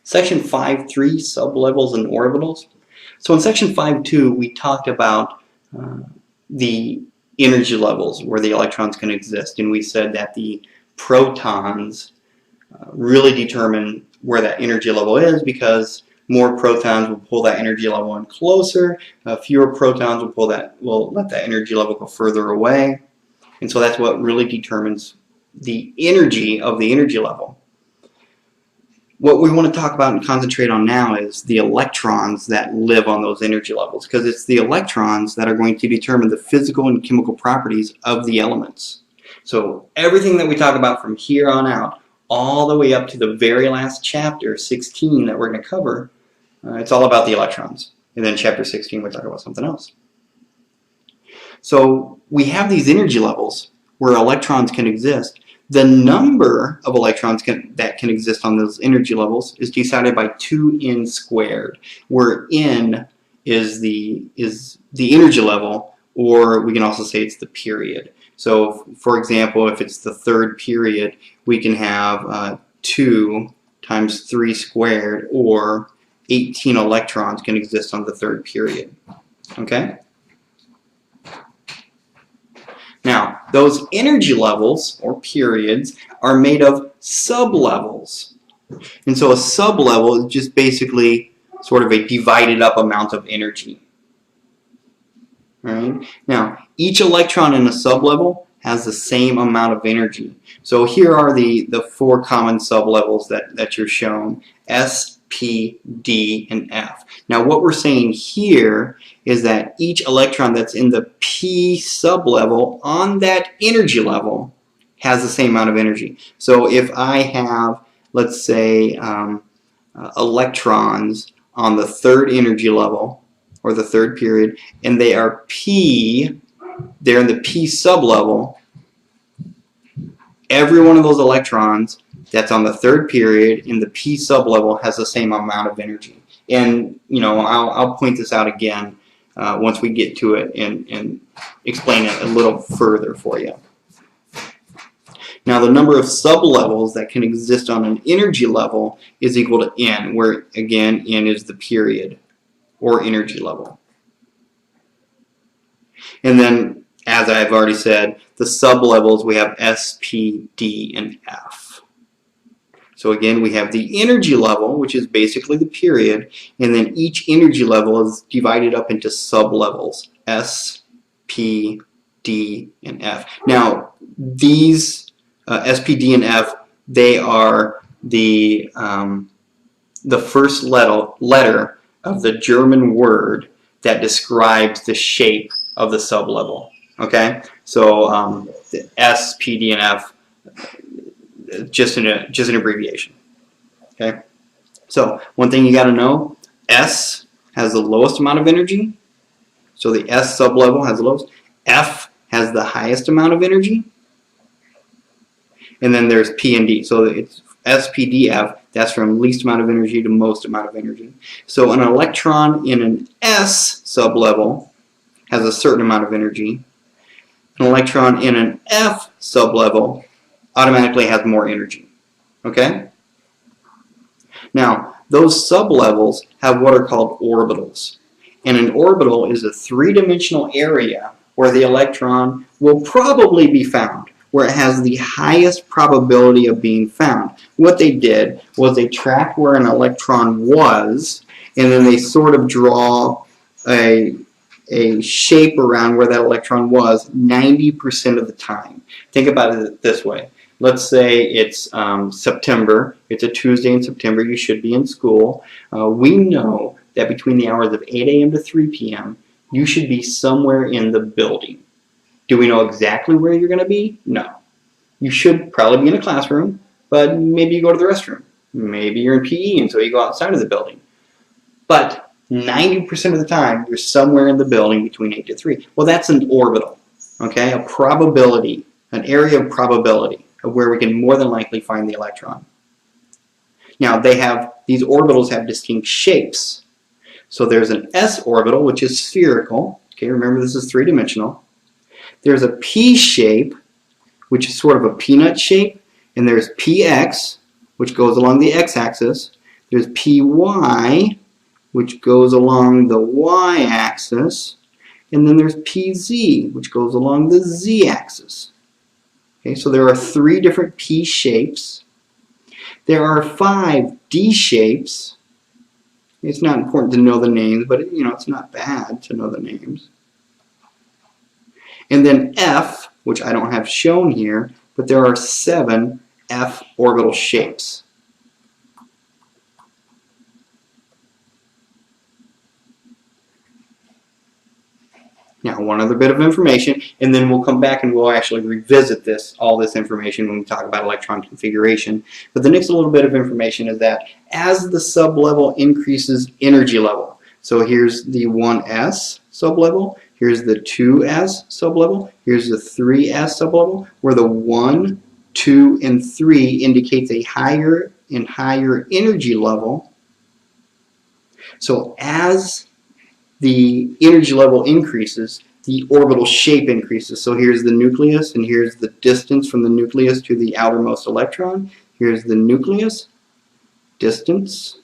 Section 5.3, sublevels and orbitals. So in section 5.2, we talked about the energy levels where the electrons can exist, and we said that the protons really determine where that energy level is, because more protons will pull that energy level in closer, fewer protons will let that energy level go further away, and so that's what really determines the energy of the energy level. What we want to talk about and concentrate on now is the electrons that live on those energy levels, because it's the electrons that are going to determine the physical and chemical properties of the elements. So everything that we talk about from here on out, all the way up to the very last chapter, 16, that we're going to cover, it's all about the electrons. And then chapter 16, we talk about something else. So we have these energy levels where electrons can exist. The number of electrons that can exist on those energy levels is decided by 2n squared, where n is the energy level, or we can also say it's the period. So, for example, if it's the third period, we can have 2 times 3 squared, or 18 electrons can exist on the third period. Okay? Now, those energy levels, or periods, are made of sublevels. And so a sublevel is just basically sort of a divided up amount of energy. Right? Now, each electron in a sublevel has the same amount of energy. So here are the 4 common sublevels that you're shown: S, P, D, and F. Now what we're saying here is that each electron that's in the P sublevel on that energy level has the same amount of energy. So if I have, let's say, electrons on the third energy level, or the third period, and they are P, they're in the P sublevel, every one of those electrons that's on the third period in the P sublevel has the same amount of energy. And I'll point this out again once we get to it and explain it a little further for you. Now, the number of sublevels that can exist on an energy level is equal to n, where again n is the period or energy level. And then, as I've already said, the sublevels, we have S, P, D, and F. So again, we have the energy level, which is basically the period, and then each energy level is divided up into sublevels: S, P, D, and F. Now, these S, P, D, and F, they are the first letter of the German word that describes the shape of the sublevel. Okay, so the S, P, D, and F, just an abbreviation. Okay, so one thing you got to know: S has the lowest amount of energy, so the S sublevel has the lowest. F has the highest amount of energy, and then there's P and D. So it's S, P, D, F. That's from least amount of energy to most amount of energy. So an electron in an S sublevel has a certain amount of energy. An electron in an F sublevel automatically has more energy. Okay? Now, those sublevels have what are called orbitals. And an orbital is a three-dimensional area where the electron will probably be found, where it has the highest probability of being found. What they did was they tracked where an electron was, and then they sort of draw a shape around where that electron was 90% of the time. Think about it this way. Let's say it's September. It's a Tuesday in September. You should be in school. We know that between the hours of 8 a.m. to 3 p.m., you should be somewhere in the building. Do we know exactly where you're going to be? No. You should probably be in a classroom, but maybe you go to the restroom. Maybe you're in PE, and so you go outside of the building. But 90% of the time, you're somewhere in the building between 8 to 3. Well, that's an orbital, okay? A probability, an area of probability of where we can more than likely find the electron. Now, these orbitals have distinct shapes. So there's an S orbital, which is spherical. Okay, remember this is three-dimensional. There's a P shape, which is sort of a peanut shape, and there's PX, which goes along the x-axis. There's Py, which goes along the y-axis, and then there's Pz, which goes along the z-axis. Okay, so there are 3 different P shapes. There are 5 D shapes. It's not important to know the names, but it's not bad to know the names. And then F, which I don't have shown here, but there are 7 F orbital shapes. Now, one other bit of information, and then we'll come back and we'll actually revisit all this information when we talk about electron configuration. But the next little bit of information is that as the sublevel increases energy level, so here's the 1s sublevel, here's the 2s sublevel, here's the 3s sublevel, where the 1, 2, and 3 indicates a higher and higher energy level. So as the energy level increases, the orbital shape increases. So here's the nucleus, and here's the distance from the nucleus to the outermost electron. Here's the nucleus, distance,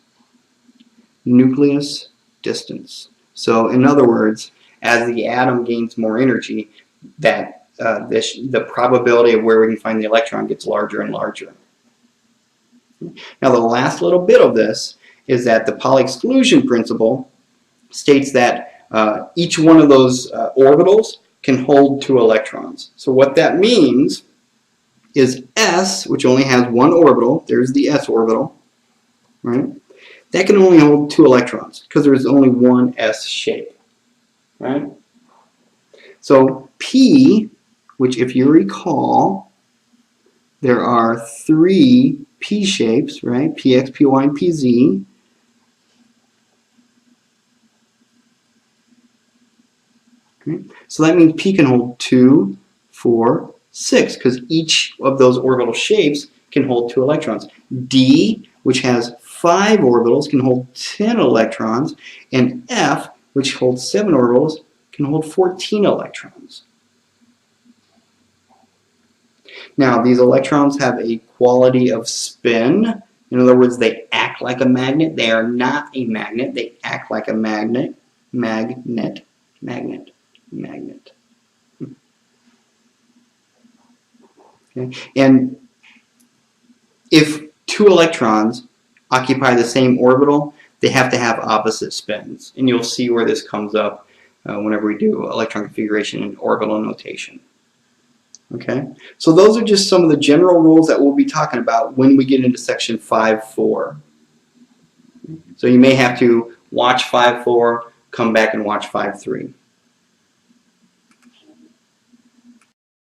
nucleus, distance. So in other words, as the atom gains more energy, the probability of where we can find the electron gets larger and larger. Now the last little bit of this is that the Pauli exclusion principle states that each one of those orbitals can hold 2 electrons. So what that means is S, which only has 1 orbital, there's the S orbital, right? That can only hold 2 electrons because there's only one S shape, right? So P, which if you recall, there are 3 P shapes, right? Px, Py, and Pz. Okay. So that means P can hold 2, 4, 6, because each of those orbital shapes can hold 2 electrons. D, which has 5 orbitals, can hold 10 electrons, and F, which holds 7 orbitals, can hold 14 electrons. Now, these electrons have a quality of spin. In other words, they act like a magnet. They are not a magnet. They act like a magnet. Magnet. Okay. And if 2 electrons occupy the same orbital, they have to have opposite spins. And you'll see where this comes up whenever we do electron configuration and orbital notation. Okay, so those are just some of the general rules that we'll be talking about when we get into section 5.4. So you may have to watch 5.4, come back and watch 5.3.